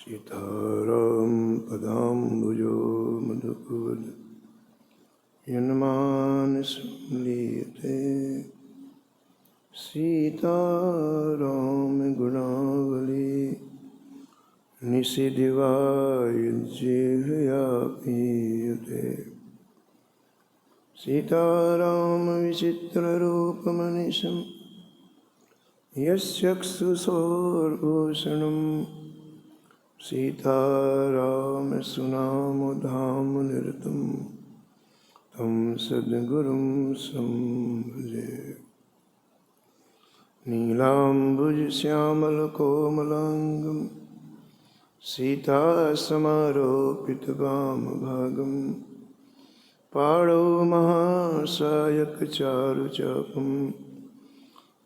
सीताराम पदाम्बुजो मधुकूल यन्मानसं लीयते सीताराम गुणावली निशिदिवायुज्जिह्वया पीयते सीताराम विचित्ररूपमनिशं यश्चक्षुषोर्भूषणं सीताराम सुनामधामनिरतं तं सद्गुरुं संभजे नीलाम्बुजश्यामलकोमलाङ्गं सीतासमारोपितवामभागं पाणौ महासायकचारुचापं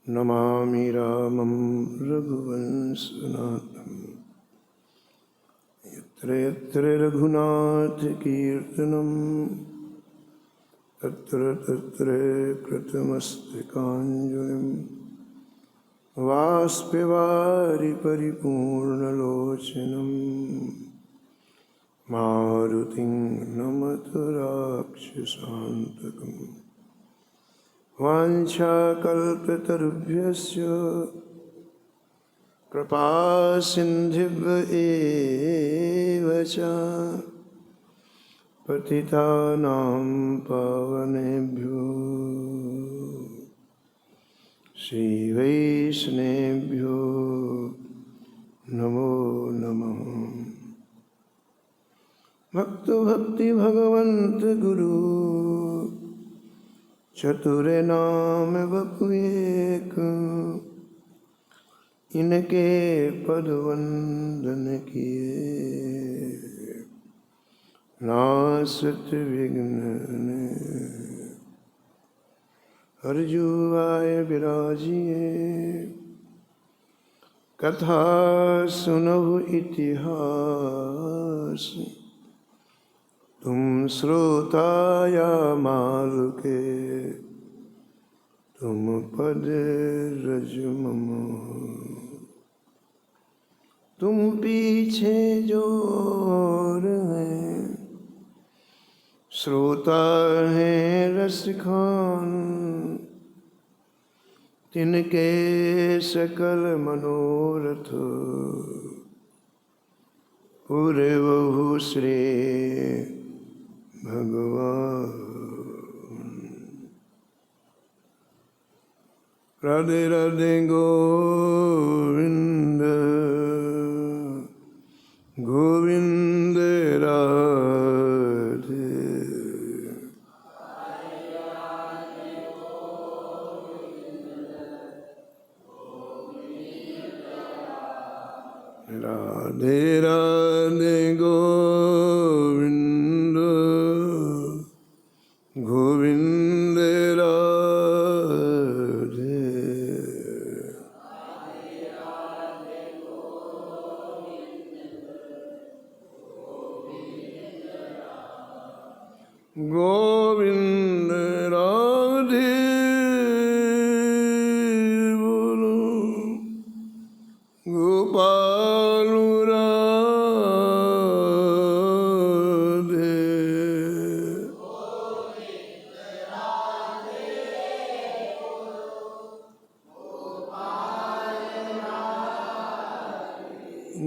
नमामि रामं रघुवंशनाथम् यत्र यत्र रघुनाथकीर्तनं तत्र तत्र कृतमस्तकाञ्जलिं वाष्पवारि परिपूर्णलोचनं मारुतिं नमत राक्षसान्तकं वाञ्छाकल्पतरुभ्यश्च कृपासिन्धुभ्येव च पतितानां पावनेभ्यो श्रीवैष्णवेभ्यो नमो नमः। भक्ति भगवन्त गुरु चतुर नाम बपुएक, इनके पद वंदन किए नासत विघ्न। हरजुआय विराजिए कथा सुनहु इतिहास, तुम श्रोता या माल के तुम पद रज मम। तुम पीछे जोर हैं श्रोता हैं रसखान, तिनके सकल मनोरथ पूरे बहु श्री भगवान। राधे राधे गोविंद गोविंद राधे। राधे राधे गोविंद गोविंद राधे। गोविंद राधे बोलो गोपाल राधे।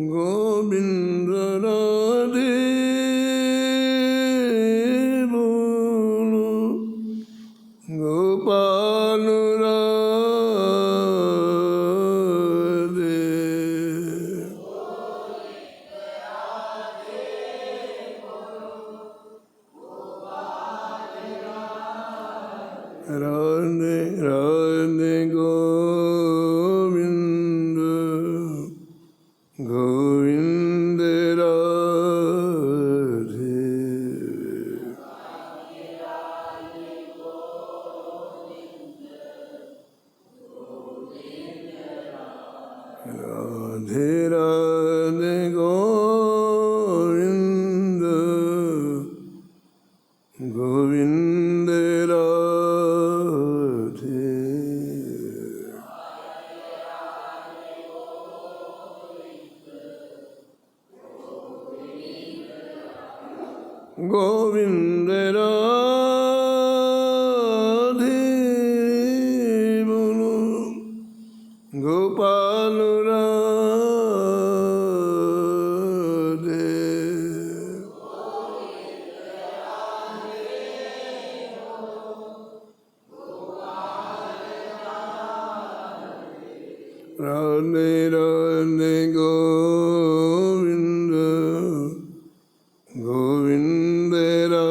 गोविंद राधे बोलो गोपाल राधे। राधे राधे गोविंद गोविंद राधे। राधे राधे गोविंद गोविंद राधे। राधे राधे गोविंद गोविंद राधे।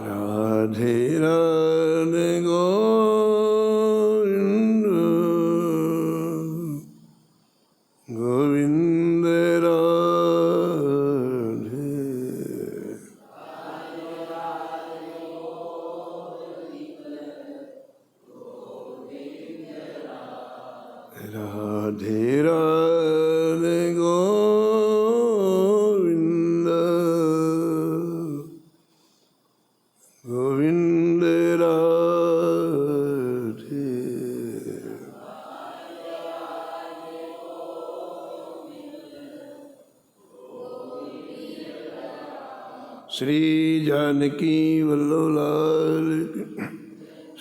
राधे राधे गोविंद गोविंद राधे। राधे राधे गोविंद गोविंद राधे। श्री जानकी वल्लभ लाल की,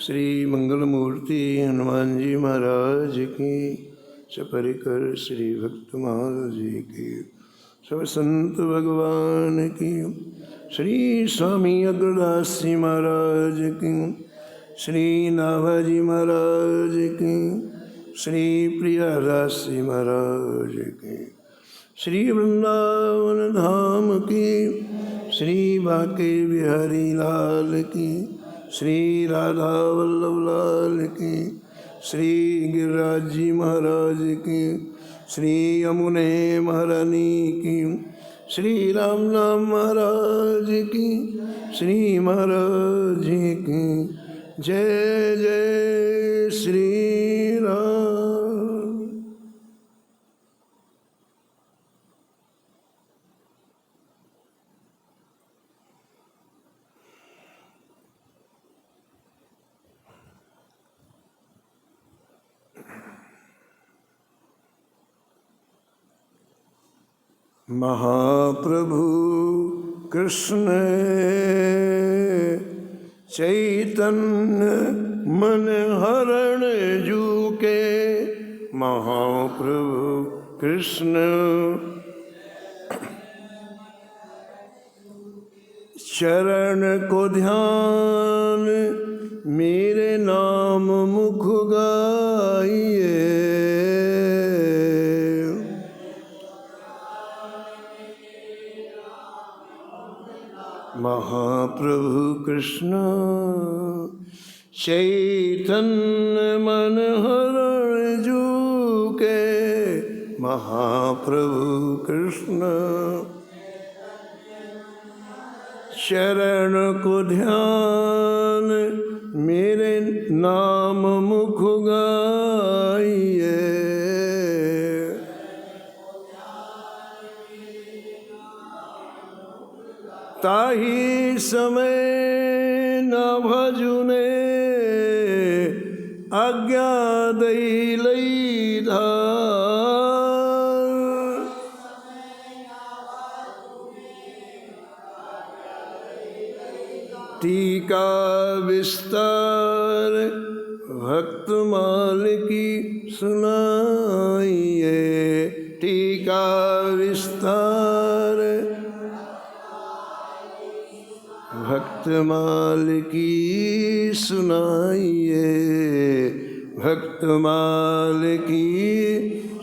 श्री मंगलमूर्ति हनुमान जी महाराज की, सपरिकर श्री भक्तमाल जी की, सब संत भगवान की, श्री स्वामी अग्रदास जी महाराज की, श्री नाभाजी महाराज की, श्री प्रियादास जी महाराज की, श्री वृंदावन धाम की, श्री बांके बिहारी लाल की, श्री राधा वल्लभ लाल की, श्री गिरिराज जी महाराज की, श्री यमुने महारानी की, श्री राम नाम महाराज की, श्री महाराज जी की जय जय श्री राम। महाप्रभु कृष्ण चैतन्य मन हरण जू के, महाप्रभु कृष्ण चरण को ध्यान मेरे नाम मुख गाइए। महाप्रभु कृष्ण चैतन्य मन हरण जू के, महाप्रभु कृष्ण शरण को ध्यान मेरे नाम मुख गाइए। ताही समय न भजुने आज्ञा दई लई धार, टीका विस्तार भक्तमाल की सुनाइए। टीका विस्तार भक्तमाल की सुनाइए। भक्तमाल की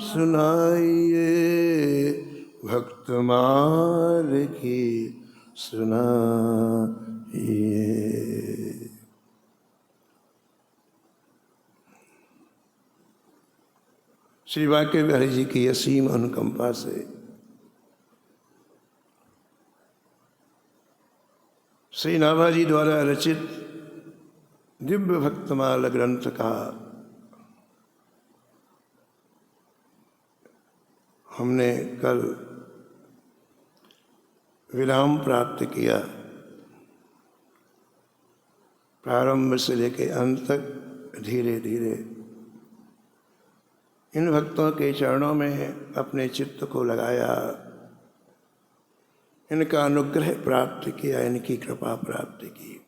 सुनाइए। भक्तमाल की सुनाइए। श्री बांके बिहारी जी की असीम अनुकंपा से श्री नाभाजी द्वारा रचित दिव्य भक्तमाल ग्रंथ का हमने कल विराम प्राप्त किया। प्रारंभ से लेकर अंत तक धीरे धीरे इन भक्तों के चरणों में अपने चित्त को लगाया, इनका अनुग्रह प्राप्त किया, इनकी कृपा प्राप्त की।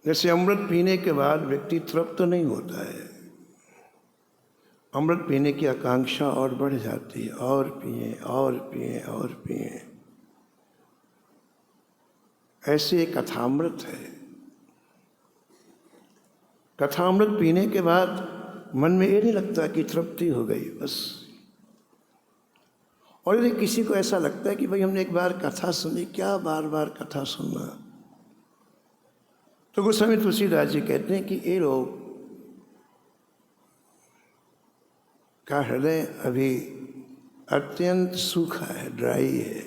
जैसे अमृत पीने के बाद व्यक्ति तृप्त नहीं होता है, अमृत पीने की आकांक्षा और बढ़ जाती है, और पिए और पिए और पिए। ऐसे एक कथामृत है। कथामृत पीने के बाद मन में ये नहीं लगता कि तृप्ति हो गई बस। और यदि किसी को ऐसा लगता है कि भाई हमने एक बार कथा सुनी, क्या बार बार कथा सुनना, तो गोस्वामी तुलसीदास जी कहते हैं कि ये लोग का हृदय अभी अत्यंत सूखा है, ड्राई है।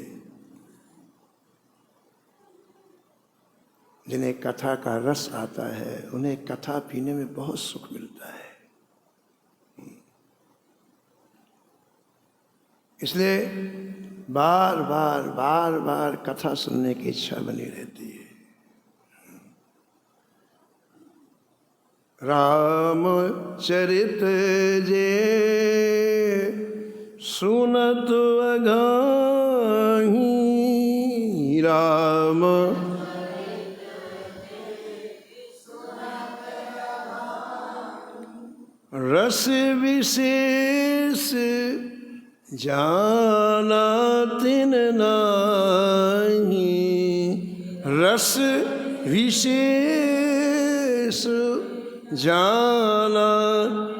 जिन्हें कथा का रस आता है उन्हें कथा पीने में बहुत सुख मिलता है। इसलिए बार बार बार बार कथा सुनने की इच्छा बनी रहती है। राम चरित जे सुनत अगाही, राम रस विशेष जाना तिन नाही, रस विशेष जाना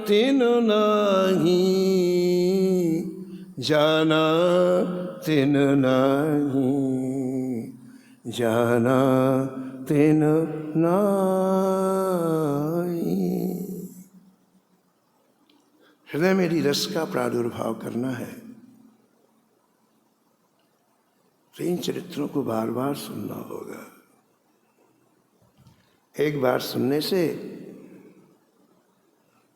तिन नाही, जाना तिन नाही, जाना तिन नाही। हृदय में यदि रस का प्रादुर्भाव करना है तो इन चरित्रों को बार बार सुनना होगा। एक बार सुनने से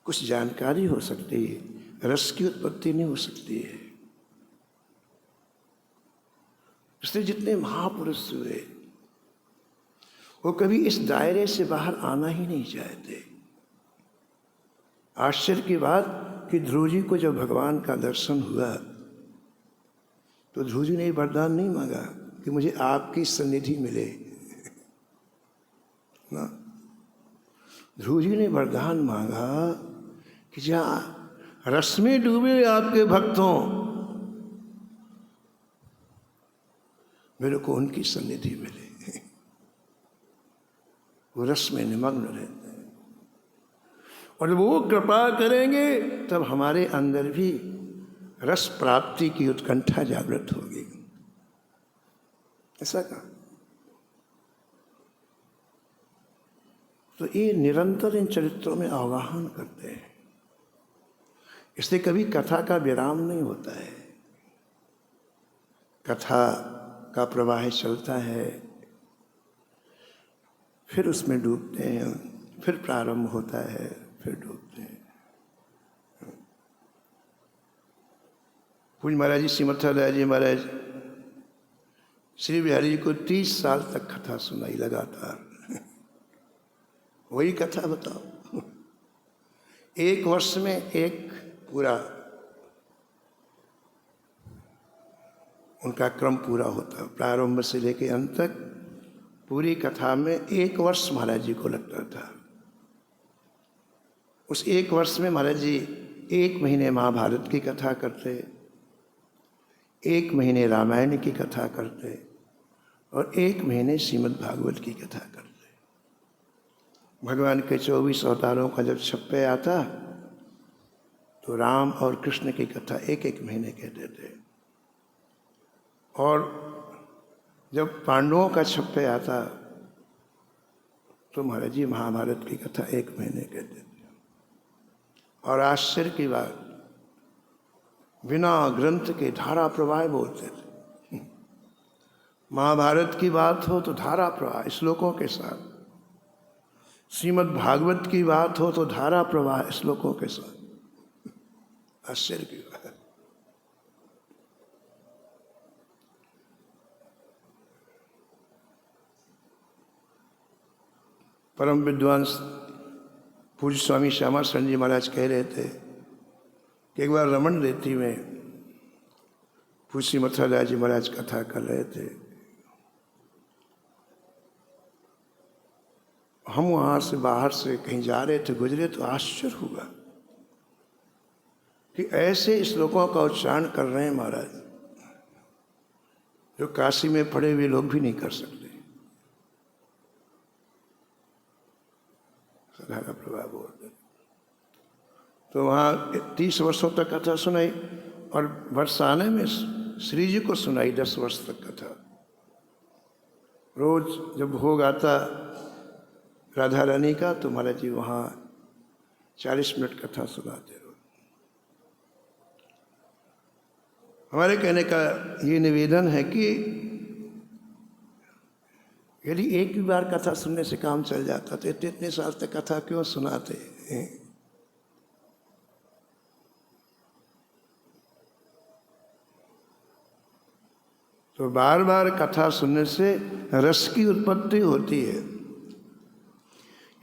कुछ जानकारी हो सकती है, रस की उत्पत्ति नहीं हो सकती है। इसलिए जितने महापुरुष हुए वो कभी इस दायरे से बाहर आना ही नहीं चाहते। आश्चर्य की बात कि ध्रुव जी को जब भगवान का दर्शन हुआ तो ध्रुव जी ने वरदान नहीं मांगा कि मुझे आपकी सन्निधि मिले ना। ध्रुव जी ने वरदान मांगा कि जहाँ रस में डूबे आपके भक्तों, मेरे को उनकी सन्निधि मिले। वो रस में निमग्न रहते हैं और जब वो कृपा करेंगे तब हमारे अंदर भी रस प्राप्ति की उत्कंठा जागृत होगी। ऐसा कहा। तो ये निरंतर इन चरित्रों में आवाहन करते हैं। इसलिए कभी कथा का विराम नहीं होता है। कथा का प्रवाह चलता है, फिर उसमें डूबते हैं, फिर प्रारंभ होता है, फिर डूबते हैं। पूज्य महाराज जी श्रीमथादास जी महाराज श्री बिहारी जी को 30 साल तक कथा सुनाई लगातार। वही कथा बताओ, एक वर्ष में एक पूरा उनका क्रम पूरा होता। प्रारंभ से लेके अंत तक पूरी कथा में 1 वर्ष महाराज जी को लगता था। उस 1 वर्ष में महाराज जी 1 महीने महाभारत की कथा करते, 1 महीने रामायण की कथा करते और 1 महीने श्रीमद् भागवत की कथा करते। भगवान के 24 अवतारों का जब छप्पे आता तो राम और कृष्ण की कथा 1-1 महीने कहते थे, और जब पांडवों का छप्पे आता तो महाराज जी महाभारत की कथा 1 महीने कहते थे। और आश्चर्य की बात, बिना ग्रंथ के धारा प्रवाह बोलते थे। महाभारत की बात हो तो धारा प्रवाह श्लोकों के साथ, श्रीमद् भागवत की बात हो तो धारा प्रवाह श्लोकों के साथ। आश्चर्य की बात। परम विद्वान पूज्य स्वामी श्यामा शरण जी महाराज कह रहे थे कि एक बार रमन रेती में पूज्य श्री मथुरादास जी महाराज कथा कर रहे थे। हम वहाँ से बाहर से कहीं जा रहे थे, गुजरे तो आश्चर्य हुआ। कि ऐसे श्लोकों का उच्चारण कर रहे हैं महाराज जो काशी में पढ़े हुए लोग भी नहीं कर सकते। सदानंद प्रभा बोलते तो वहाँ 30 वर्षों तक कथा सुनाई और बरसाने में श्री जी को सुनाई 10 वर्ष तक कथा। रोज जब भोग आता राधा रानी का तो महाराज जी वहाँ 40 मिनट कथा सुनाते रहो। हमारे कहने का ये निवेदन है कि यदि एक भी बार कथा सुनने से काम चल जाता तो इतने साल तक कथा क्यों सुनाते हैं? तो बार बार कथा सुनने से रस की उत्पत्ति होती है,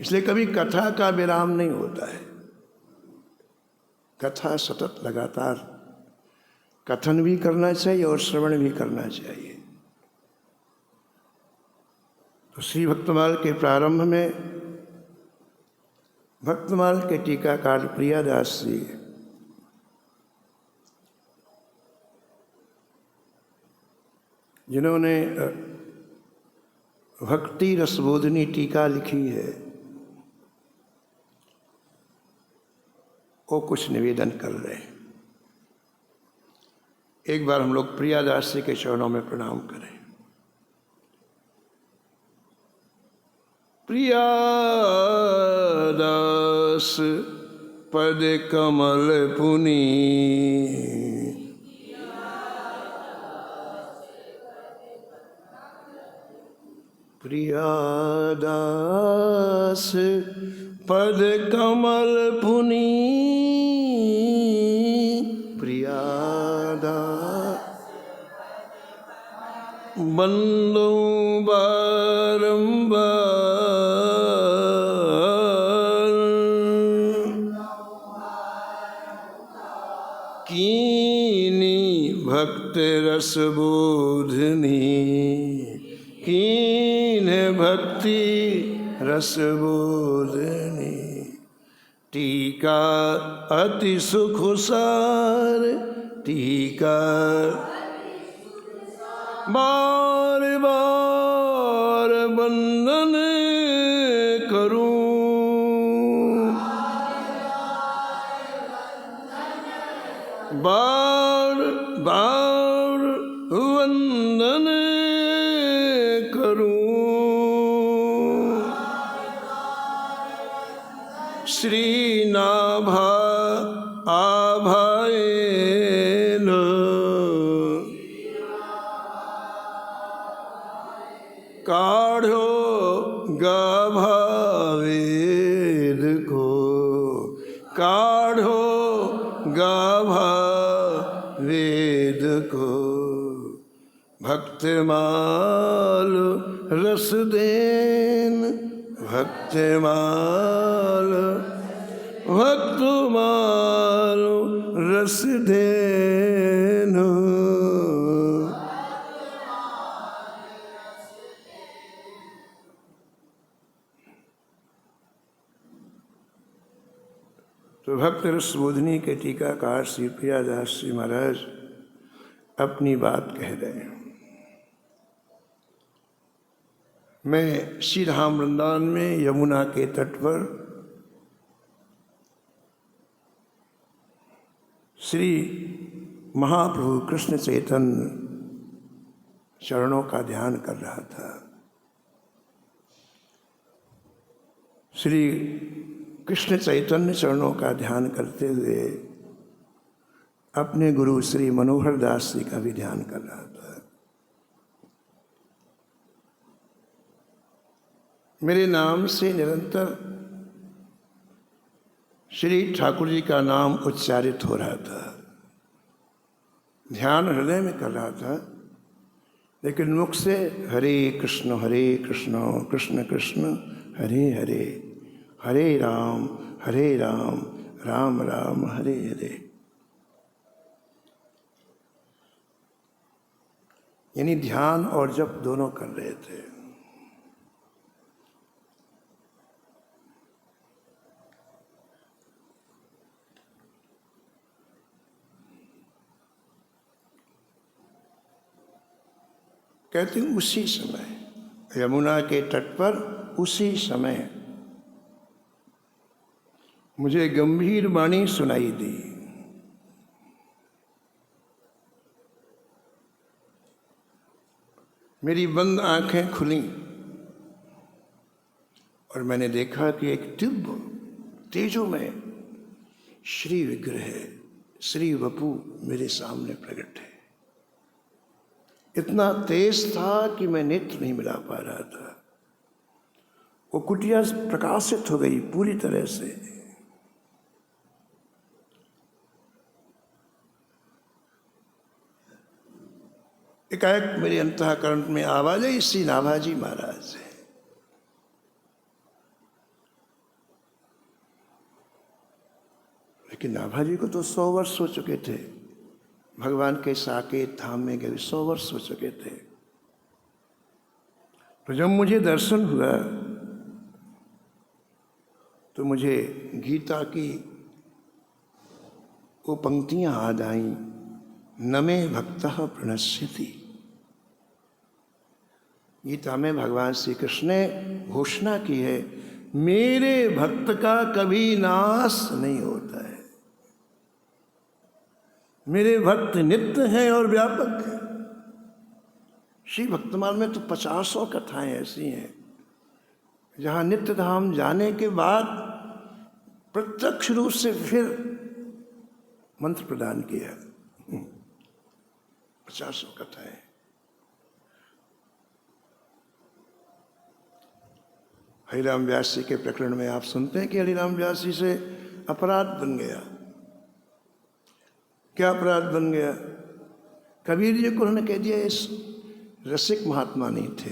इसलिए कभी कथा का विराम नहीं होता है। कथा सतत लगातार कथन भी करना चाहिए और श्रवण भी करना चाहिए। तो श्री भक्तमाल के प्रारंभ में भक्तमाल के टीकाकार प्रियादास जी जिन्होंने भक्ति रसबोधिनी टीका लिखी है, वो कुछ निवेदन कर रहे हैं। एक बार हम लोग प्रियादास जी के चरणों में प्रणाम करें। प्रियादास पद कमल पुनी, प्रियादास पद कमल पुनी, प्रियादास बंदो बारंबार, कीनी भक्त रस बोधनी, कीन भक्ति रस बोधनी, टीका अति सुख सार, टीका बार बार वंदन करूं, बार बार वंदन करूं, श्री नाभा आभाएन, काढ़ो गाभा वेद को, काढ़ो गाभा वेद को, भक्तमाल रस देन, भक्तमाल भक्तमाल रस देन, तो भक्त रसबोधिनी के टीकाकार श्री प्रियादास जी महाराज अपनी बात कह रहे हैं। मैं श्री धाम वृंदावन में यमुना के तट पर श्री महाप्रभु कृष्ण चैतन्य चरणों का ध्यान कर रहा था। श्री कृष्ण चैतन्य चरणों का ध्यान करते हुए अपने गुरु श्री मनोहर दास जी का भी ध्यान कर रहा था। मेरे नाम से निरंतर श्री ठाकुर जी का नाम उच्चारित हो रहा था, ध्यान हृदय में कर रहा था, लेकिन मुख से हरे कृष्ण कृष्ण कृष्ण हरे हरे, हरे राम राम राम हरे हरे। यानी ध्यान और जप दोनों कर रहे थे। कहते हैं उसी समय यमुना के तट पर उसी समय मुझे गंभीर वाणी सुनाई दी। मेरी बंद आंखें खुली और मैंने देखा कि एक दिव्य तेजोमय श्री विग्रह श्री वपु मेरे सामने प्रकट है। इतना तेज था कि मैं नेत्र नहीं मिला पा रहा था। वो कुटिया प्रकाशित हो गई पूरी तरह से। एकाएक मेरे अंतःकरण में आवाज आई, श्री नाभाजी महाराज है। लेकिन नाभाजी को तो 100 वर्ष हो चुके थे, भगवान के साकेत धाम में गए 100 वर्ष हो चुके थे। तो जब मुझे दर्शन हुआ तो मुझे गीता की वो पंक्तियां याद आईं, न मे भक्तः प्रणश्यति। गीता में भगवान श्री कृष्ण ने घोषणा की है, मेरे भक्त का कभी नाश नहीं होता है। मेरे भक्त नित्य हैं और व्यापक हैं। श्री भक्तमाल में तो 50 कथाएं ऐसी हैं जहां नित्य धाम जाने के बाद प्रत्यक्ष रूप से फिर मंत्र प्रदान किया। 50 कथाएं। हरिराम व्यास जी के प्रकरण में आप सुनते हैं कि हरिराम व्यास जी से अपराध बन गया। क्या अपराध बन गया? कबीर जी को उन्होंने कह दिया इस रसिक महात्मा नहीं थे,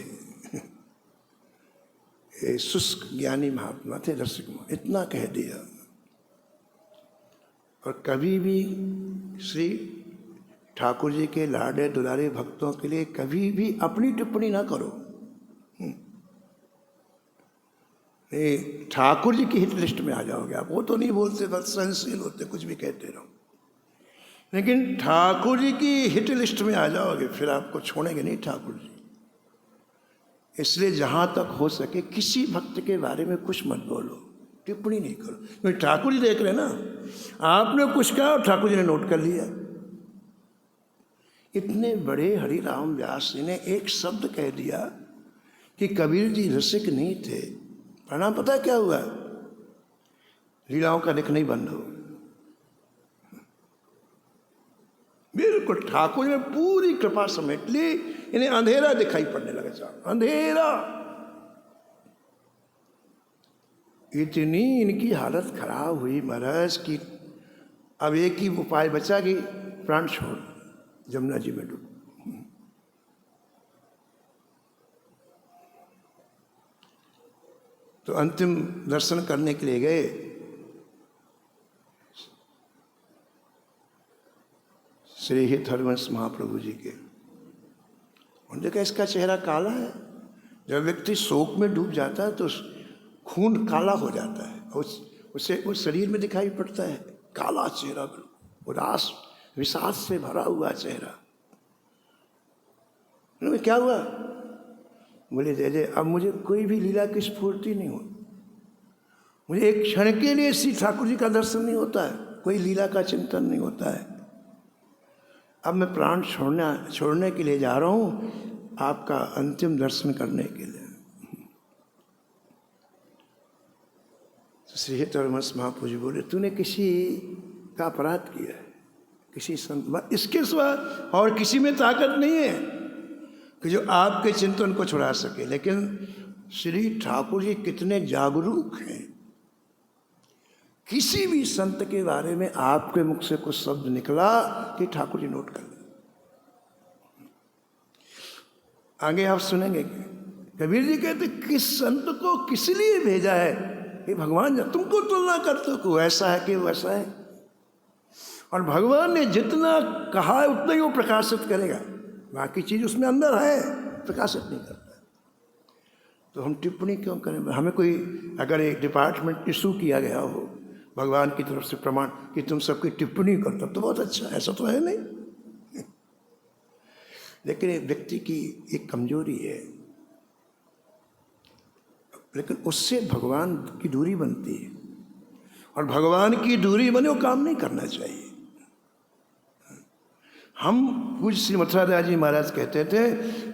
ये शुष्क ज्ञानी महात्मा थे, रसिक महात्मा, इतना कह दिया। और कभी भी श्री ठाकुर जी के लाडे दुलारे भक्तों के लिए कभी भी अपनी टिप्पणी ना करो। ठाकुर जी की हिट लिस्ट में आ जाओगे आप। वो तो नहीं बोलते, बस सहनशील होते, कुछ भी कहते रहो, लेकिन ठाकुर जी की हिट लिस्ट में आ जाओगे फिर आपको छोड़ेंगे नहीं ठाकुर जी। इसलिए जहां तक हो सके किसी भक्त के बारे में कुछ मत बोलो, टिप्पणी नहीं करो, क्योंकि ठाकुर जी देख रहे ना, आपने कुछ कहा और ठाकुर जी ने नोट कर लिया। इतने बड़े हरिराम व्यास जी ने एक शब्द कह दिया कि कबीर जी रसिक नहीं थे। परिणाम पता क्या हुआ? लीलाओं का दिखना ही बंद हो। बिल्कुल ठाकुर ने पूरी कृपा समेट ली, इन्हें अंधेरा दिखाई पड़ने लगा। साहब अंधेरा, इतनी इनकी हालत खराब हुई महाराज की अब एक ही उपाय बचा कि प्राण छोड़ जमुना जी में डूब। तो अंतिम दर्शन करने के लिए गए। श्री हित हरिवंश महाप्रभु जी के। उन्होंने देखा इसका चेहरा काला है। जब व्यक्ति शोक में डूब जाता है तो खून काला हो जाता है, उसे उस शरीर में दिखाई पड़ता है काला चेहरा, उदास विषाद से भरा हुआ चेहरा। क्या हुआ? बोले जय जय, अब मुझे कोई भी लीला की स्फूर्ति नहीं होती। मुझे एक क्षण के लिए श्री ठाकुर जी का दर्शन नहीं होता है, कोई लीला का चिंतन नहीं होता है। अब मैं प्राण छोड़ने के लिए जा रहा हूँ, आपका अंतिम दर्शन करने के लिए। श्री हित हरिवंश महाप्रभु जी बोले, तूने किसी का अपराध किया है, किसी संत, इसके सिवा और किसी में ताकत नहीं है कि जो आपके चिंतन को छुड़ा सके। लेकिन श्री ठाकुर जी कितने जागरूक हैं। किसी भी संत के बारे में आपके मुख से कुछ शब्द निकला कि ठाकुर जी नोट कर ले। आगे आप सुनेंगे कबीर जी कहते, किस संत को किस लिए भेजा है कि भगवान तुमको तुलना करते हो कि ऐसा है कि वैसा है। और भगवान ने जितना कहा है उतना ही वो प्रकाशित करेगा, बाकी चीज उसमें अंदर है, प्रकाशित नहीं करता। तो हम टिप्पणी क्यों करें? हमें कोई अगर एक डिपार्टमेंट इशू किया गया हो भगवान की तरफ से प्रमाण कि तुम सबकी टिप्पणी करते तो बहुत अच्छा, ऐसा तो है नहीं। लेकिन एक व्यक्ति की एक कमजोरी है, लेकिन उससे भगवान की दूरी बनती है, और भगवान की दूरी बने वो काम नहीं करना चाहिए। हम पूज्य श्री मथुरा दास जी महाराज कहते थे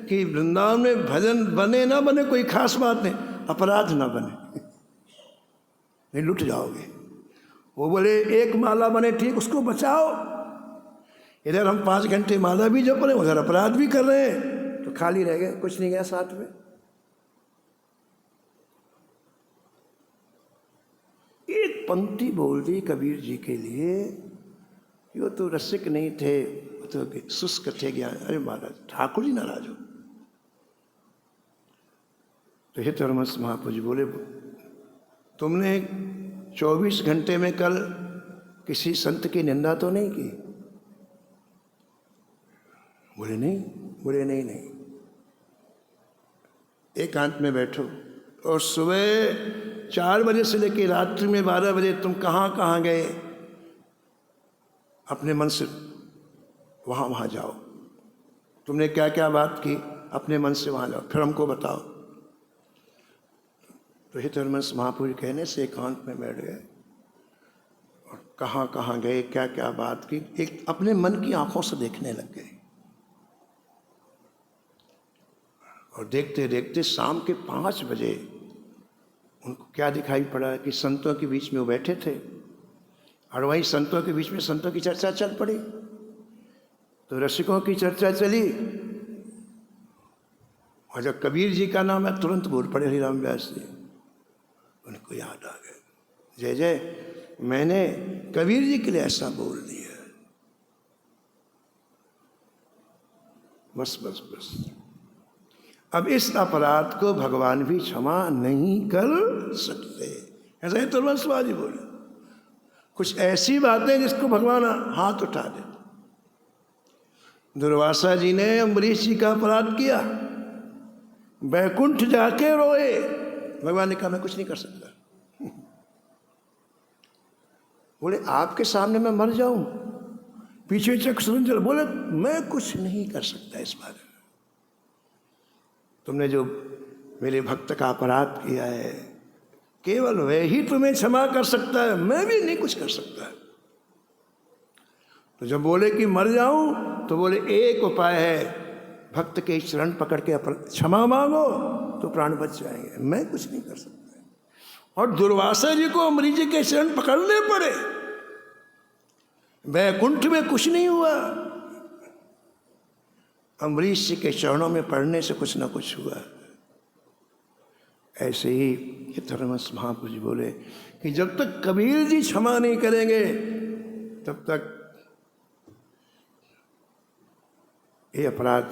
कि वृंदावन में भजन बने ना बने कोई खास बात नहीं, अपराध ना बने, नहीं लुट जाओगे। वो बोले एक माला बने ठीक, उसको बचाओ। इधर हम 5 घंटे माला भी जप रहे हैं, उधर अपराध भी कर रहे हैं, तो खाली रह गए, कुछ नहीं गया साथ में। एक पंक्ति बोल दी कबीर जी के लिए, वो तो रसिक नहीं थे, वो तो शुष्क थे ज्ञान। अरे महाराज ठाकुर जी नाराज हो तो हे धर्मस महापुरुष बोले, तुमने 24 घंटे में कल किसी संत की निंदा तो नहीं की? बोले नहीं। बोले नहीं नहीं, एकांत में बैठो और सुबह 4 बजे से लेकर रात्रि में 12 बजे तुम कहाँ कहाँ गए, अपने मन से वहाँ वहाँ जाओ। तुमने क्या क्या बात की, अपने मन से वहाँ जाओ, फिर हमको बताओ। तो हितरमस महापुरुष कहने से एकांत में बैठ गए और कहाँ कहाँ गए, क्या क्या बात की, एक अपने मन की आंखों से देखने लग गए। और देखते देखते शाम के 5 बजे उनको क्या दिखाई पड़ा कि संतों के बीच में वो बैठे थे, और वहीं संतों के बीच में संतों की चर्चा चल पड़ी। तो रसिकों की चर्चा चली, और जब कबीर जी का नाम है तुरंत बोल पड़े हरिराम व्यास जी। उनको याद आ गया, जय जय, मैंने कबीर जी के लिए ऐसा बोल दिया। बस बस बस, अब इस अपराध को भगवान भी क्षमा नहीं कर सकते। ऐसा ही तुलसीवाजी बोले, कुछ ऐसी बातें जिसको भगवान हाथ उठा दे। दुर्वासा जी ने अम्बरीश जी का अपराध किया, बैकुंठ जाके रोए, भगवान ने कहा मैं कुछ नहीं कर सकता। बोले आपके सामने मैं मर जाऊं, पीछे चक सुन, बोले मैं कुछ नहीं कर सकता इस बारे में। तुमने जो मेरे भक्त का अपराध किया है, केवल वह ही तुम्हें क्षमा कर सकता है, मैं भी नहीं कुछ कर सकता। तो जब बोले कि मर जाऊं, तो बोले एक उपाय है, भक्त के चरण पकड़ के क्षमा मांगो तो प्राण बच जाएंगे, मैं कुछ नहीं कर सकता। और दुर्वासा जी को अम्बरीश जी के चरण पकड़ने पड़े, वैकुंठ में कुछ नहीं हुआ, अम्बरीश जी के चरणों में पड़ने से कुछ ना कुछ हुआ। ऐसे ही धर्मस महापुरुष बोले कि जब तक कबीर जी क्षमा नहीं करेंगे तब तक ये अपराध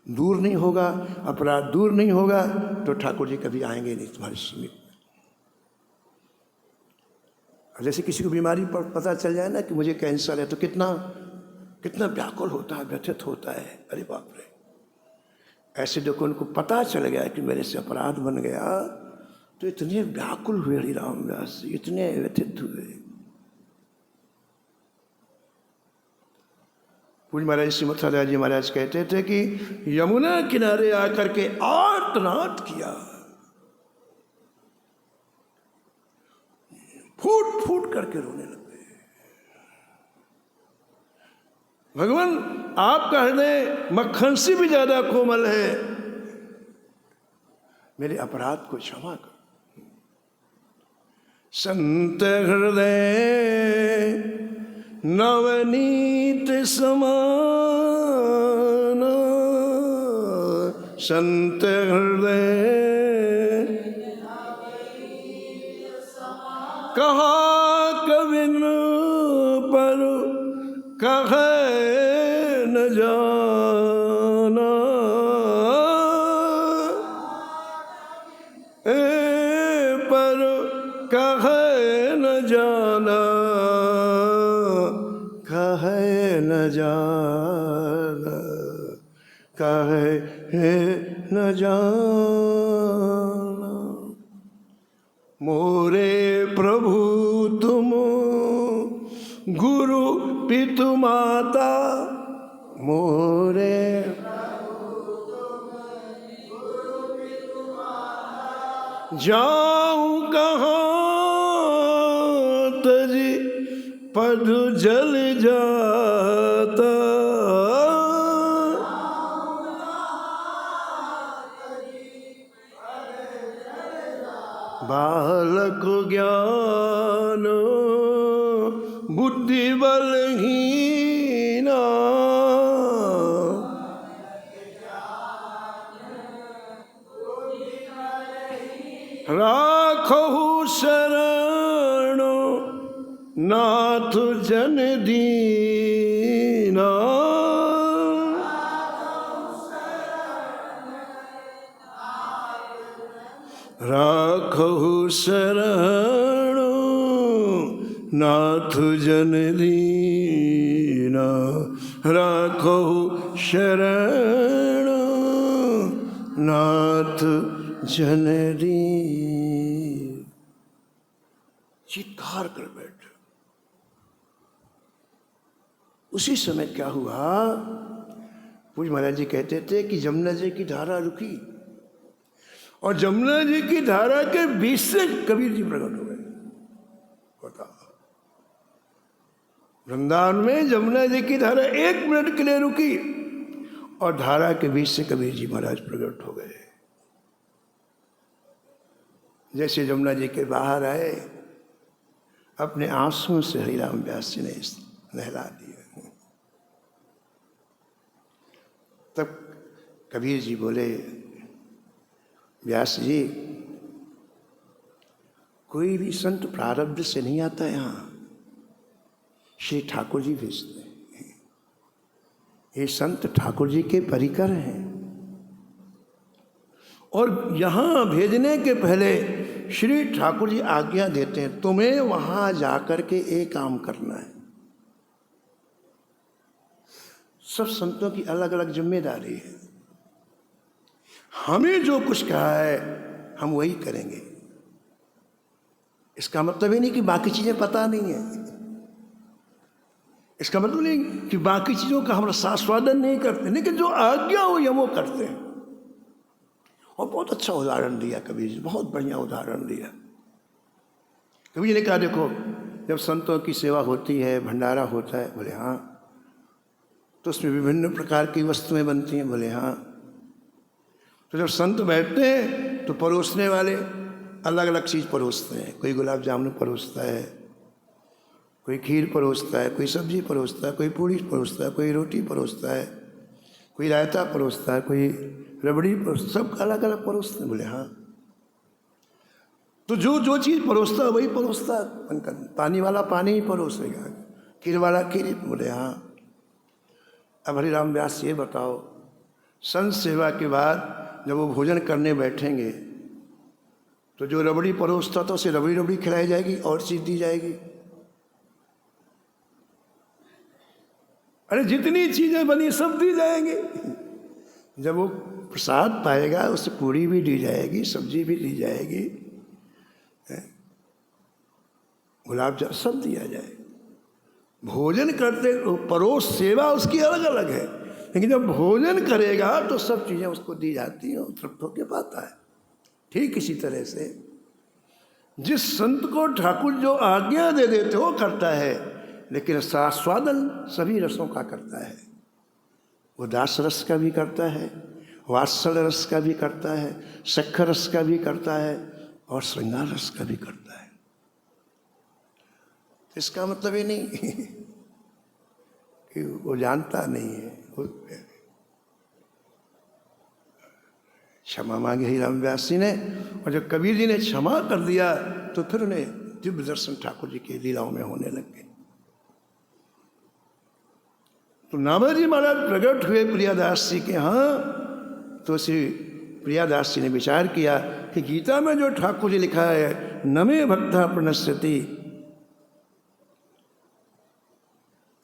दूर नहीं होगा। अपराध दूर नहीं होगा तो ठाकुर जी कभी आएंगे नहीं तुम्हारे समीप में। जैसे किसी को बीमारी पर पता चल जाए ना कि मुझे कैंसर है, तो कितना कितना व्याकुल होता है, व्यथित होता है, अरे बाप रे। ऐसे देखो उनको पता चल गया कि मेरे से अपराध बन गया, तो इतने व्याकुल हुए हरिराम व्यास जी, इतने व्यथित हुए। पूज्य महाराज श्री मथुरा जी महाराज कहते थे कि यमुना किनारे आकर के आर्तनाद किया, फूट फूट करके रोने लगे। भगवान आपका हृदय मक्खन से भी ज्यादा कोमल है, मेरे अपराध को क्षमा कर। संत हृदय नवनीत समान, संत हृदय कहा कविन पर कहे न जाना, पर कहे न जाना, कहे न जाना, कहे न जाना। मोरे प्रभु तुम गुरु पितु माता, मोरे जाऊं कहाँ तजी पद जल जाता, बालक ज्ञान बुद्धि बलहीना, राखहु शरण नाथ जन दीना, राखहु शरण नाथ जन दीना, राखहु शरण नाथ जन दीन। चित्कार कर बैठे। उसी समय क्या हुआ, पूज्य महाराज जी कहते थे कि जमुना जी की धारा रुकी और जमुना जी की धारा के बीच से कबीर जी प्रकट हो गए। बताओ, वृंदावन में जमुना जी की धारा 1 मिनट के लिए रुकी और धारा के बीच से कबीर जी महाराज प्रकट हो गए। जैसे जमुना जी के बाहर आए, अपने आंसुओं से हरिराम व्यास जी ने नहला दिया। तब कबीर जी बोले, व्यास जी, कोई भी संत प्रारब्ध से नहीं आता यहाँ, श्री ठाकुर जी भेजते हैं। ये संत ठाकुर जी के परिकर हैं और यहाँ भेजने के पहले श्री ठाकुर जी आज्ञा देते हैं, तुम्हें वहाँ जाकर के एक काम करना है। सब संतों की अलग अलग जिम्मेदारी है। हमें जो कुछ कहा है हम वही करेंगे। इसका मतलब ये नहीं कि बाकी चीजें पता नहीं है। इसका मतलब नहीं कि बाकी चीजों का हम आस्वादन नहीं करते, लेकिन जो आज्ञा हो हम वो करते हैं। और बहुत अच्छा उदाहरण दिया कबीर जी, बहुत बढ़िया उदाहरण दिया। कबीर जी ने कहा, देखो जब संतों की सेवा होती है, भंडारा होता है, बोले हाँ, तो उसमें विभिन्न प्रकार की वस्तुएं बनती हैं, बोले हाँ। तो जब संत बैठते हैं तो परोसने वाले अलग अलग चीज़ परोसते हैं। कोई गुलाब जामुन परोसता है, कोई खीर परोसता है, कोई सब्जी परोसता है, कोई पूड़ी परोसता है, कोई रोटी परोसता है, कोई रायता परोसता है, कोई रबड़ी परोसता, सब अलग अलग परोसते हैं, बोले हाँ। तो जो जो चीज़ परोसता है वही परोसता है। पानी वाला पानी ही परोसेगा, खीर वाला खीर, बोले हाँ। अब हरिराम व्यास ये बताओ, संत सेवा के बाद जब वो भोजन करने बैठेंगे तो जो रबड़ी परोसता तो उसे रबड़ी रबड़ी खिलाई जाएगी और चीज़ दी जाएगी। अरे जितनी चीज़ें बनी सब दी जाएंगी। जब वो प्रसाद पाएगा उसे पूड़ी भी दी जाएगी, सब्जी भी दी जाएगी, गुलाब जामुन सब दिया जाएगा। भोजन करते परोस सेवा उसकी अलग अलग है, लेकिन जब भोजन करेगा तो सब चीज़ें उसको दी जाती हैं और तृप्त होकर पाता है। ठीक इसी तरह से जिस संत को ठाकुर जो आज्ञा दे देते हो करता है, लेकिन आस्वादन सभी रसों का करता है। वो दास रस का भी करता है, वात्सल रस का भी करता है, शक्कर रस का भी करता है और श्रृंगार रस का भी करता है। इसका मतलब ये नहीं कि वो जानता नहीं है। क्षमा मांगी हरिराम व्यास जी ने, और जब कबीर जी ने क्षमा कर दिया तो फिर उन्हें दिव्य दर्शन ठाकुर जी की लीलाओं में होने लग गए। तो नाभाजी महाराज प्रकट हुए प्रियादास जी के यहाँ। तो श्री प्रियादास जी ने विचार किया कि गीता में जो ठाकुर जी लिखा है, नमे भक्ता प्रणश्यति,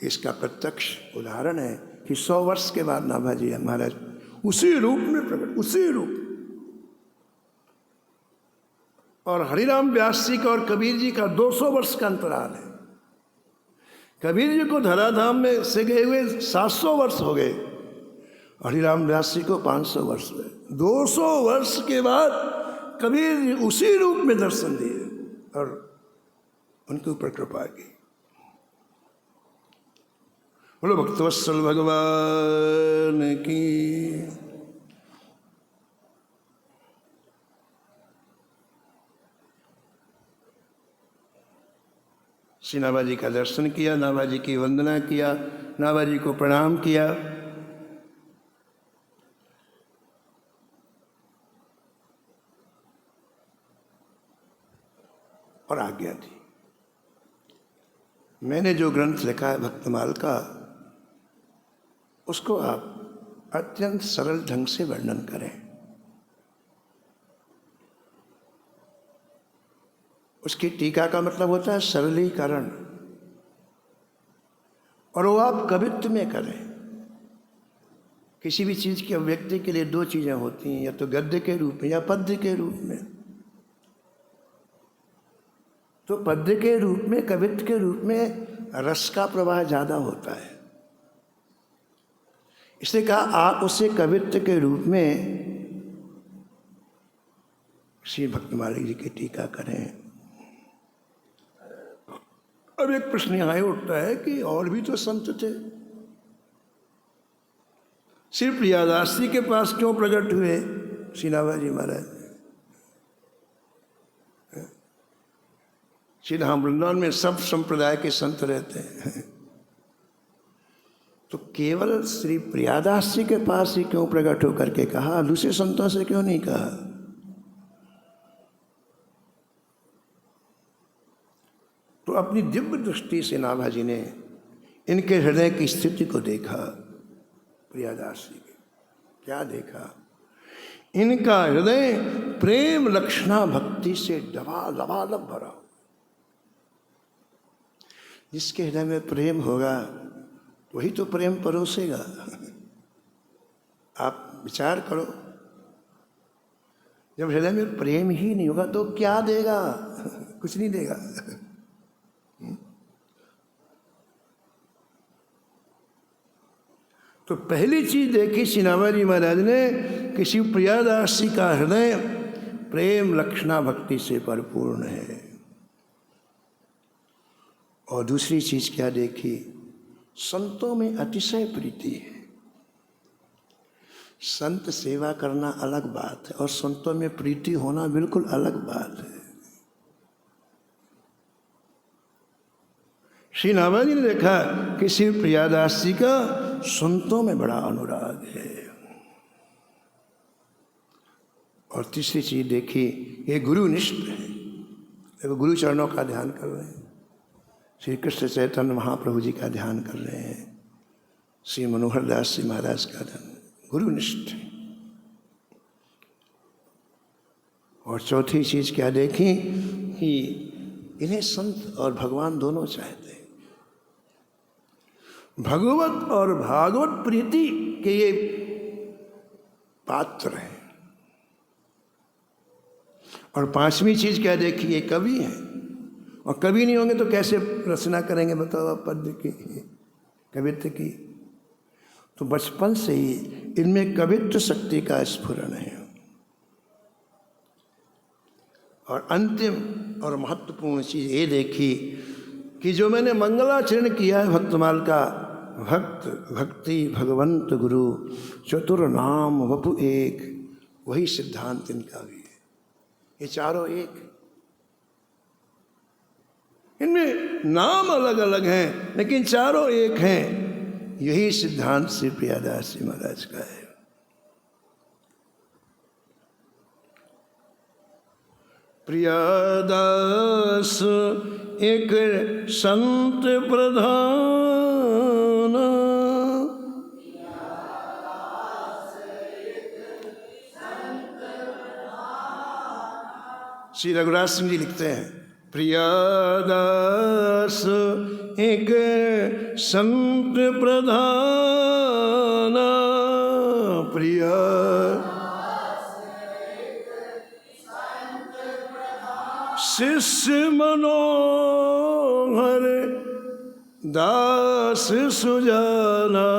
इसका प्रत्यक्ष उदाहरण है कि 100 वर्ष के बाद नाभाजी महाराज उसी रूप में प्रकट, उसी रूप। और हरिराम व्यास जी का और कबीर जी का 200 वर्ष का अंतराल है। कबीर जी को धराधाम में से गए हुए 700 वर्ष हो गए, हरिराम व्यास जी को 500 वर्ष हुए। 200 वर्ष के बाद कबीर उसी रूप में दर्शन दिए और उनके ऊपर कृपा की। बोलो भक्तवत्सल भगवान की। श्री नाभाजी का दर्शन किया, नाभाजी की वंदना किया, नाभाजी को प्रणाम किया। और आज्ञा दी, मैंने जो ग्रंथ लिखा है भक्तमाल का, उसको आप अत्यंत सरल ढंग से वर्णन करें। उसकी टीका का मतलब होता है सरलीकरण, और वो आप कवित्व में करें। किसी भी चीज़ की अभिव्यक्ति के लिए दो चीज़ें होती हैं, या तो गद्य के रूप में या पद्य के रूप में। तो पद्य के रूप में, कवित्व के रूप में रस का प्रवाह ज़्यादा होता है। इसलिए कहा आप उसे कवित्व के रूप में श्री भक्तमाली जी की टीका करें। अब एक प्रश्न यहाँ उठता है कि और भी तो संत थे, सिर्फ प्रियादास जी के पास क्यों प्रकट हुए श्री नाभाजी महाराज? श्री धाम वृंदावन में सब संप्रदाय के संत रहते हैं, तो केवल श्री प्रियादास जी के पास ही क्यों प्रकट होकर के कहा, दूसरे संतों से क्यों नहीं कहा? तो अपनी दिव्य दृष्टि से नाभाजी ने इनके हृदय की स्थिति को देखा। प्रियादास जी के क्या देखा? इनका हृदय प्रेम लक्षणा भक्ति से लबालब भरा। जिसके हृदय में प्रेम होगा वही तो प्रेम परोसेगा। आप विचार करो, जब हृदय में प्रेम ही नहीं होगा तो क्या देगा? कुछ नहीं देगा। तो पहली चीज देखी श्री नाभाजी महाराज ने कि शिव प्रियादास जी का हृदय प्रेम लक्षणा भक्ति से परिपूर्ण है। और दूसरी चीज क्या देखी? संतों में अतिशय प्रीति है। संत सेवा करना अलग बात है और संतों में प्रीति होना बिल्कुल अलग बात है। श्री नाभाजी ने देखा कि श्री प्रियादास जी का संतों में बड़ा अनुराग है। और तीसरी चीज देखी, ये गुरुनिष्ठ है। देखो, गुरु चरणों का ध्यान कर रहे हैं, श्री कृष्ण चैतन्य महाप्रभु जी का ध्यान कर रहे हैं, श्री मनोहर दास जी महाराज का ध्यान, गुरुनिष्ठ है। और चौथी चीज क्या देखी कि इन्हें संत और भगवान दोनों चाहते हैं। भगवत और भागवत प्रीति के ये पात्र हैं। और पांचवी चीज क्या देखी? ये कवि हैं, और कवि नहीं होंगे तो कैसे रचना करेंगे बताओ आप पद्य की, कवित्व की? तो बचपन से ही इनमें कवित्व शक्ति का स्फुरण है। और अंतिम और महत्वपूर्ण चीज ये देखी कि जो मैंने मंगलाचरण किया है भक्तमाल का, भक्त भक्ति भगवंत गुरु चतुर नाम वपु एक, वही सिद्धांत इनका भी है। ये चारों एक, इनमें नाम अलग अलग हैं लेकिन चारों एक हैं। यही सिद्धांत श्री प्रियादास जी महाराज का है। प्रियादास एक संत प्रधान, श्री रघुराज सिंह जी लिखते हैं, प्रियादास एक संत प्रधान, प्रिया शिष्य मनोहर दास सुजाना,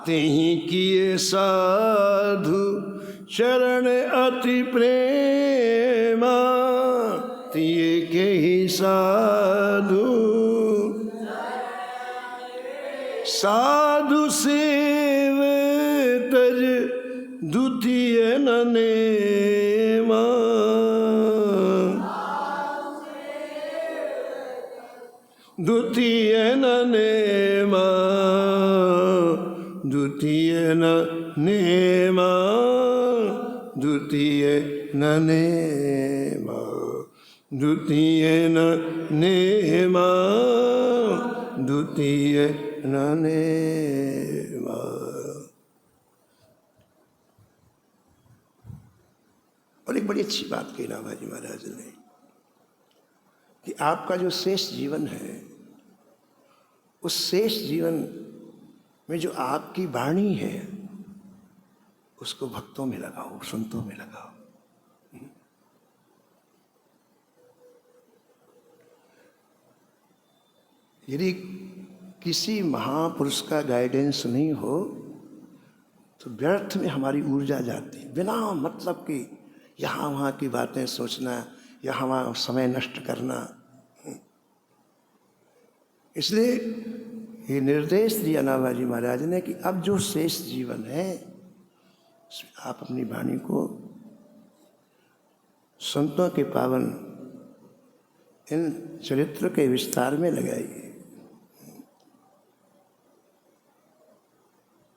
तेहि किए साधु चरण अति प्रेमा, तिये के ही साधु साधु सेव तज द्वितीय न नेमा। द्वितीय न नेमा, द्वितीय न नेमा, द्वितीय न नेमा, द्वितीय न नेमा, द्वितीय न नेमा। और एक बड़ी अच्छी बात कही नाभाजी महाराज ने कि आपका जो शेष जीवन है, उस शेष जीवन में जो आपकी वाणी है उसको भक्तों में लगाओ, संतों में लगाओ। यदि किसी महापुरुष का गाइडेंस नहीं हो तो व्यर्थ में हमारी ऊर्जा जाती है, बिना मतलब कि यहाँ वहाँ की बातें सोचना, यहाँ वहाँ समय नष्ट करना। इसलिए ये निर्देश दिया नाभाजी महाराज ने कि अब जो शेष जीवन है आप अपनी वाणी को संतों के पावन इन चरित्र के विस्तार में लगाइए।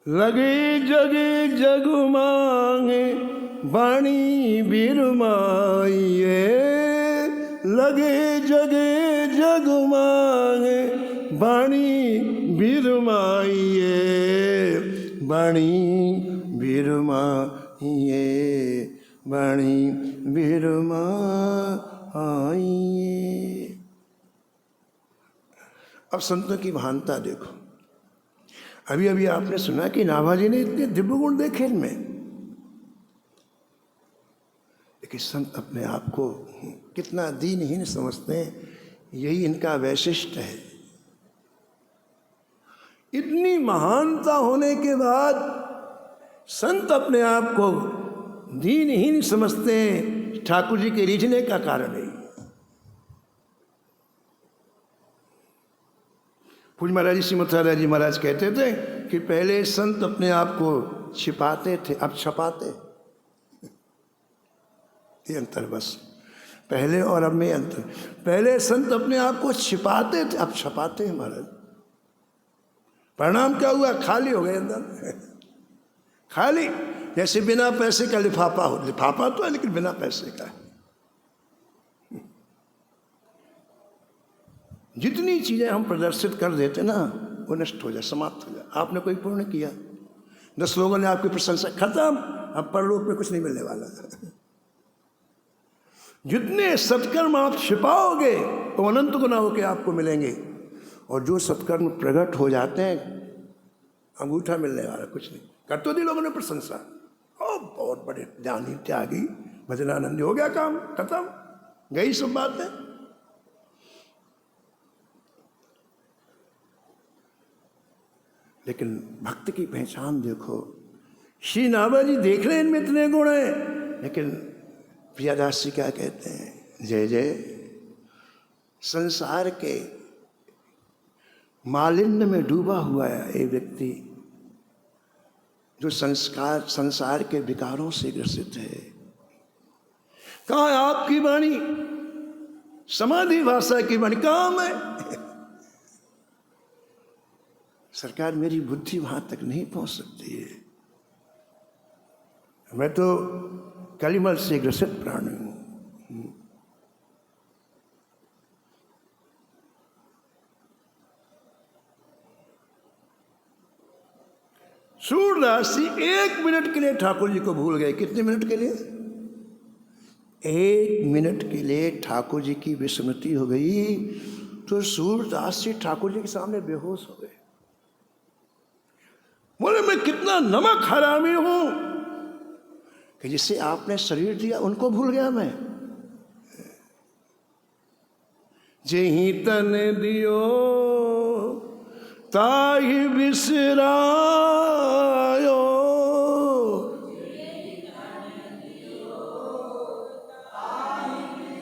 लगे जगे जग मांगे वाणी बिरमाइए, लगे जगे जग मांगे वाणी बिरमाइए, वाणी बिरमाइए, वाणी बिरमाइए। अब संतों की महानता देखो। अभी अभी आपने सुना कि नाभाजी ने इतने दिव्य गुण देखे इनमें, लेकिन संत अपने आप को कितना दीनहीन समझते हैं, यही इनका वैशिष्ट्य है। इतनी महानता होने के बाद संत अपने आप को दीनहीन समझते हैं, ठाकुर जी के रिझने का कारण है। पूज्य महाराज जी श्रीमद जी महाराज कहते थे कि पहले संत अपने आप को छिपाते थे, अब छपाते। ये अंतर बस, पहले और अब में अंतर। पहले संत अपने आप को छिपाते थे, अब छपाते हैं महाराज। परिणाम क्या हुआ? खाली हो गए अंदर, खाली, जैसे बिना पैसे का लिफाफा हो। लिफाफा तो है लेकिन बिना पैसे का है। जितनी चीजें हम प्रदर्शित कर देते ना वो नष्ट हो जाए, समाप्त हो जाए। आपने कोई पुण्य किया, 10 लोगों ने आपकी प्रशंसा, खत्म, अब परलोक में कुछ नहीं मिलने वाला। जितने सत्कर्म आप छिपाओगे तो अनंत गुना होकर आपको मिलेंगे, और जो सत्कर्म प्रकट हो जाते हैं अंगूठा मिलने वाला कुछ नहीं। कर तो दी लोगों ने प्रशंसा, ओ बहुत बड़े ज्ञानी त्यागी भजनानंदी, हो गया काम, खत्म, गई सब बातें। लेकिन भक्त की पहचान देखो। श्री नाभाजी देख रहे हैं इनमें इतने गुण हैं, लेकिन प्रियादास जी क्या कहते हैं? जय जय संसार के मालिन्य में डूबा हुआ है ये व्यक्ति, जो संसार के विकारों से ग्रसित है। कहाँ है आपकी वाणी? समाधि भाषा की वाणी कहाँ है? सरकार मेरी बुद्धि वहां तक नहीं पहुंच सकती है, मैं तो कलिमल से ग्रसित प्राणी हूं। सूरदास जी 1 मिनट के लिए ठाकुर जी को भूल गए। कितने मिनट के लिए? 1 मिनट के लिए ठाकुर जी की विस्मृति हो गई तो सूरदास जी ठाकुर जी के सामने बेहोश हो गए। बोले मैं कितना नमक हरामी हूं कि जिसे आपने शरीर दिया उनको भूल गया मैं। जेहि तन दियो ताहि बिसरायो,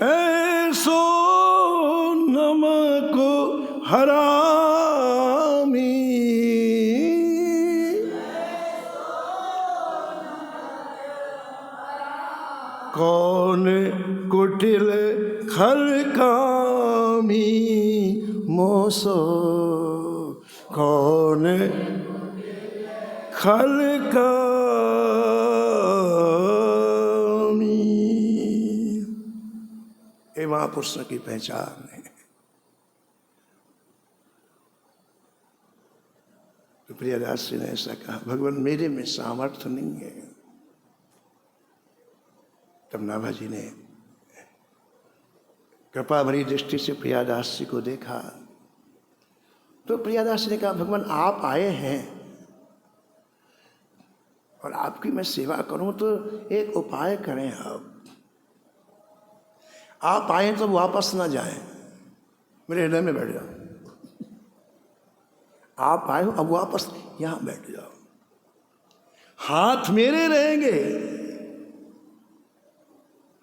ऐसो नमक हरामी। कौन कुटिल खल कामी मोसो, कौन खल कामी। ये महापुरुषों की पहचान है। तो प्रियदास जी ने ऐसा कहा, भगवान मेरे में सामर्थ्य नहीं है। तब नाभाजी ने कृपा भरी दृष्टि से प्रियादास जी को देखा, तो प्रियादास जी ने कहा, भगवान आप आए हैं और आपकी मैं सेवा करूं, तो एक उपाय करें। आप आए तो वापस ना जाएं, मेरे हृदय में बैठ जाओ। आप आए हो, अब वापस यहां बैठ जाओ। हाथ मेरे रहेंगे,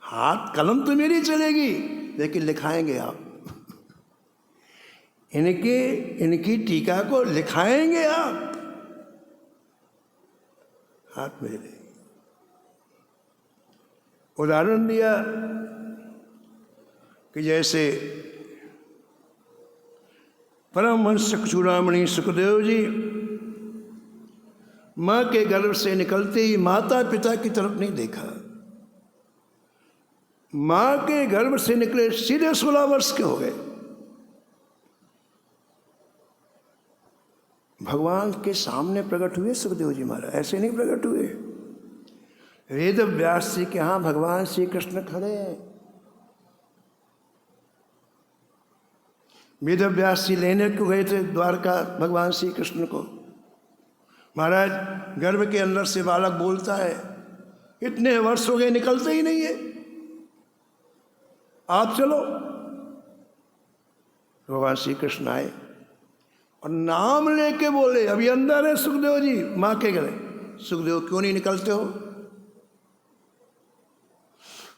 हाथ कलम तो मेरी चलेगी, लेकिन लिखाएंगे आप। इनकी टीका को लिखाएंगे आप, हाथ मेरे। उदाहरण दिया कि जैसे परमहंस चूड़ामणि सुखदेव जी मां के गर्भ से निकलते ही माता पिता की तरफ नहीं देखा। मां के गर्भ से निकले सीधे 16 वर्ष के हो गए, भगवान के सामने प्रकट हुए सुखदेव जी महाराज। ऐसे नहीं प्रकट हुए। वेद व्यास जी के यहाँ भगवान श्री कृष्ण खड़े हैं। वेद व्यास जी लेने को गए थे द्वारका भगवान श्री कृष्ण को। महाराज गर्भ के अंदर से बालक बोलता है, इतने वर्ष हो गए निकलते ही नहीं है, आप चलो। भगवान श्री कृष्ण आए और नाम लेके बोले, अभी अंदर है सुखदेव जी मां के गले। सुखदेव क्यों नहीं निकलते हो?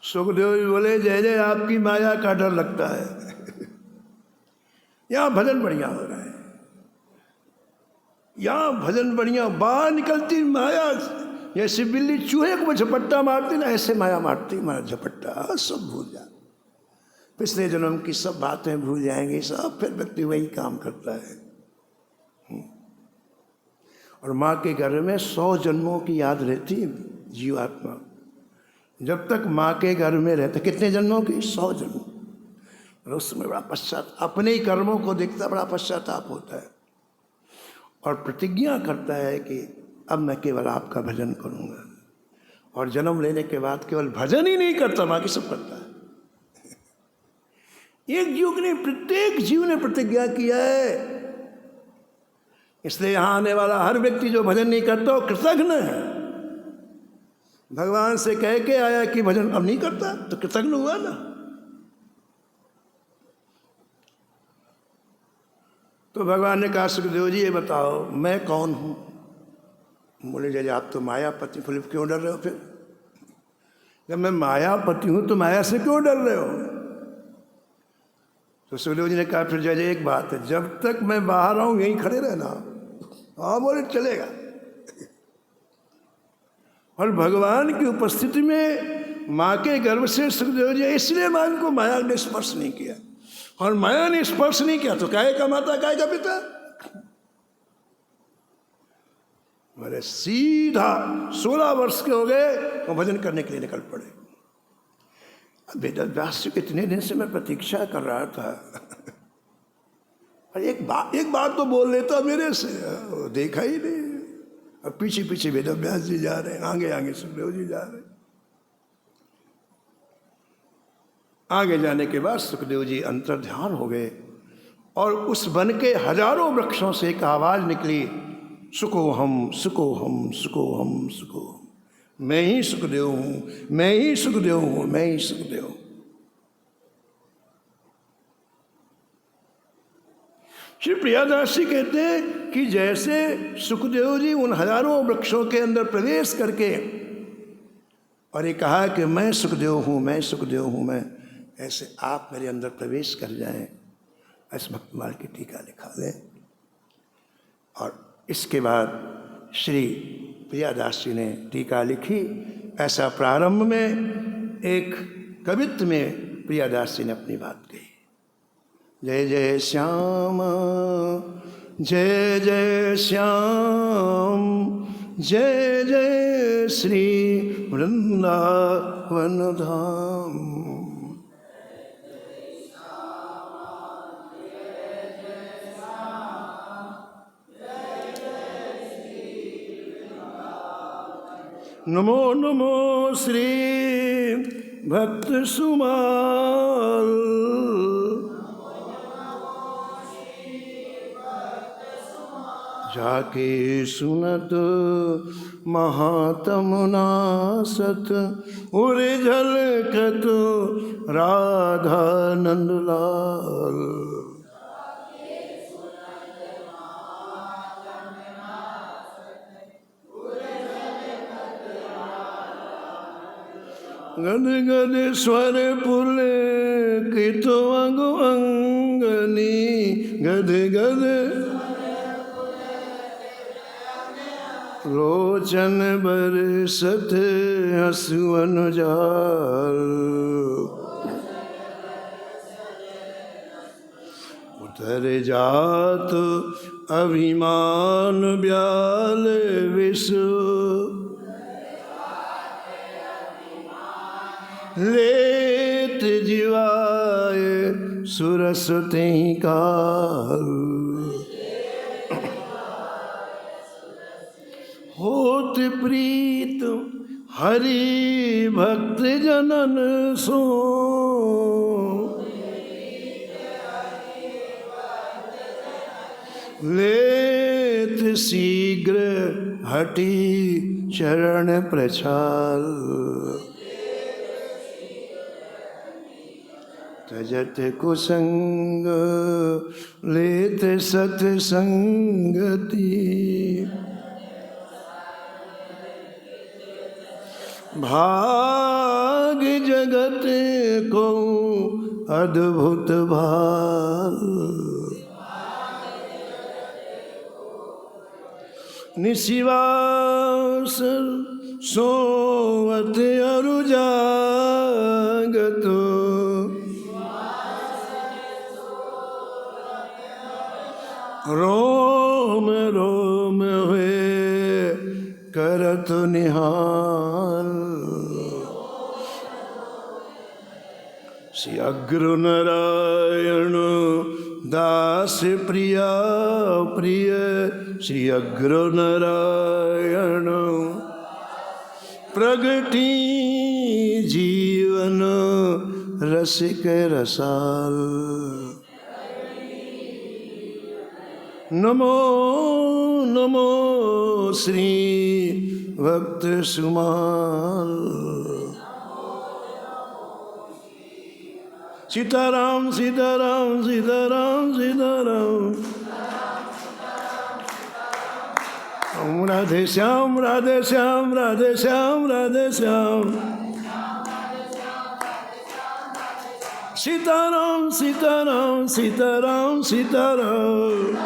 सुखदेव जी बोले, जय जय आपकी माया का डर लगता है। यहां भजन बढ़िया हो रहा है, यहां भजन बढ़िया। बाहर निकलती माया जैसे बिल्ली चूहे को झपट्टा मारती ना, ऐसे माया मारती, मारा झपट्टा, सब भूल जा। पिछले जन्म की सब बातें भूल जाएंगे सब, फिर व्यक्ति वही काम करता है। और माँ के घर में 100 जन्मों की याद रहती जीवात्मा, जब तक माँ के घर में रहता। कितने जन्मों की? 100 जन्म। और उसमें बड़ा पश्चाताप, अपने ही कर्मों को देखता बड़ा पश्चाताप होता है और प्रतिज्ञा करता है कि अब मैं केवल आपका भजन करूँगा। और जन्म लेने के बाद केवल भजन ही नहीं करता, बाकी सब करता है। एक जीव ने, प्रत्येक जीव ने प्रतिज्ञा किया है। इसलिए यहाँ आने वाला हर व्यक्ति जो भजन नहीं करता वो कृतघ्न है। भगवान से कह के आया कि भजन अब नहीं करता, तो कृतघ्न हुआ ना। तो भगवान ने कहा, सुखदेव जी ये बताओ मैं कौन हूँ? बोले, जय आप तो मायापति। बोले, क्यों डर रहे हो? फिर जब मैं मायापति हूँ तो माया से क्यों डर रहे हो? तो सुखदेव जी ने कहा, फिर जय एक बात है, जब तक मैं बाहर आऊँ यहीं खड़े रहना। हाँ बोले, चलेगा। और भगवान की उपस्थिति में माँ के गर्भ से सुखदेव जी, इसलिए माँ को माया ने स्पर्श नहीं किया। और माया ने स्पर्श नहीं किया तो काहे का माता काहे का पिता? बोले सीधा 16 वर्ष के हो गए और भजन करने के लिए निकल पड़े। वेद व्यास जी कितने दिन से मैं प्रतीक्षा कर रहा था। और एक बात तो बोल लेता मेरे से, देखा ही नहीं। अब पीछे पीछे वेद व्यास जी जा रहे हैं, आगे आगे सुखदेव जी जा रहे हैं। आगे जाने के बाद सुखदेव जी अंतर्ध्यान हो गए और उस वन के हजारों वृक्षों से एक आवाज निकली, सुको हम सुको हम सुको हम सुको। मैं ही सुखदेव हूँ, मैं ही सुखदेव हूँ, मैं ही सुखदेव हूँ। श्री प्रियादास जी कहते हैं कि जैसे सुखदेव जी उन हजारों वृक्षों के अंदर प्रवेश करके और ये कहा कि मैं सुखदेव हूँ, मैं सुखदेव हूँ, मैं, ऐसे आप मेरे अंदर प्रवेश कर जाएं, इस भक्तमाल की टीका लिखा लें। और इसके बाद श्री प्रियादास जी ने टीका लिखी। ऐसा प्रारंभ में एक कवित्व में प्रियादास जी ने अपनी बात कही। जय जय श्याम, जय जय श्याम, जय जय श्री वृंदावन धाम। नमो नमो श्री भक्त सुमाल, जाके सुनत महात्म नासत, उरे झलकत राधा नंदलाल। गद गद स्वर पुलकित अंग अंगनी, गद गद लोचन बरसत हसवन जाल। उतर जात अभिमान ब्याल विश्व, लेत जीवाय सुरस तेहि काल। होत प्रीत हरि भक्त जनन सो, लेत शीघ्र हटि चरण प्रछाल। तजत कुसंग लेत सत्संगति, भाग जगत को अद्भुत भाल। निशिवास सोवत अरु जागत, रोम रोम हुए करत निहाल। श्री अग्र नारायण दास प्रिया प्रिय, श्री अग्र नारायण प्रगति जीवन रसिक रसाल। नमो नमो श्री भक्त सुमाल। सीताराम सीताराम सीताराम सीताराम, राधे श्याम राधे श्याम राधे श्याम राधे श्याम। सीताराम सीताराम सीताराम सीताराम,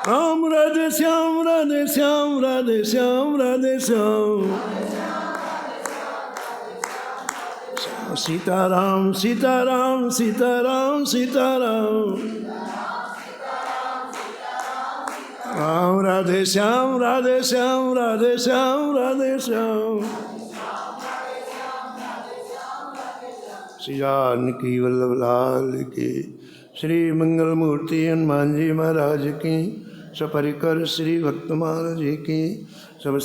राम राधे श्याम राधे श्याम राधे श्याम राधे श्याम। सीताराम सीताराम सीताराम सीताराम, राम राधे श्याम राधे श्याम राधे श्याम राधे श्याम। श्री जानकी वल्लभ लाल की, श्री मंगल मूर्ति हनुमान जी महाराज की, सपरिकर श्री भक्तमाल जी की, सब